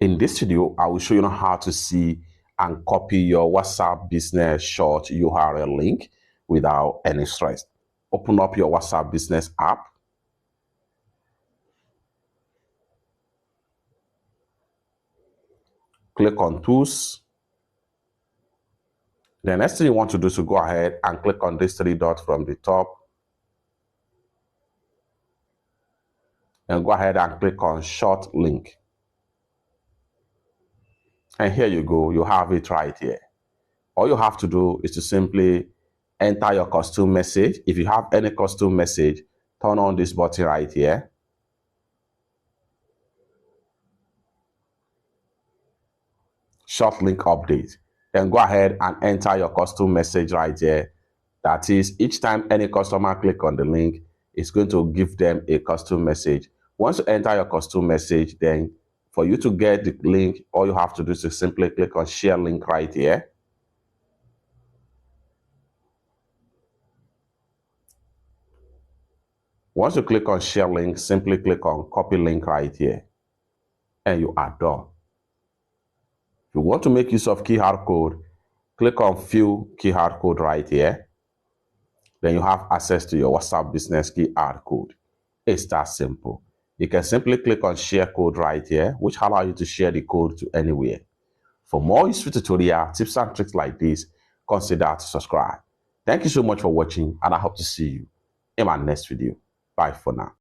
In this video, I will show you how to see and copy your WhatsApp Business short URL link without any stress. Open up your WhatsApp Business app. Click on Tools. The next thing you want to do is to go ahead and click on these three dots from the top. And go ahead and click on Short Link. And here you go, you have it right here. All you have to do is to simply enter your custom message. If you have any custom message, turn on this button right here. Short link update. Then go ahead and enter your custom message right here. That is, each time any customer click on the link, it's going to give them a custom message. Once you enter your custom message, then for you to get the link, all you have to do is to simply click on share link right here. Once you click on share link, simply click on copy link right here. And you are done. If you want to make use of QR code, click on view QR code right here. Then you have access to your WhatsApp Business QR code. It's that simple. You can simply click on share code right here, which allows you to share the code to anywhere. For more useful tutorial tips and tricks like this, consider to subscribe. Thank you so much for watching, and I hope to see you in my next video. Bye for now.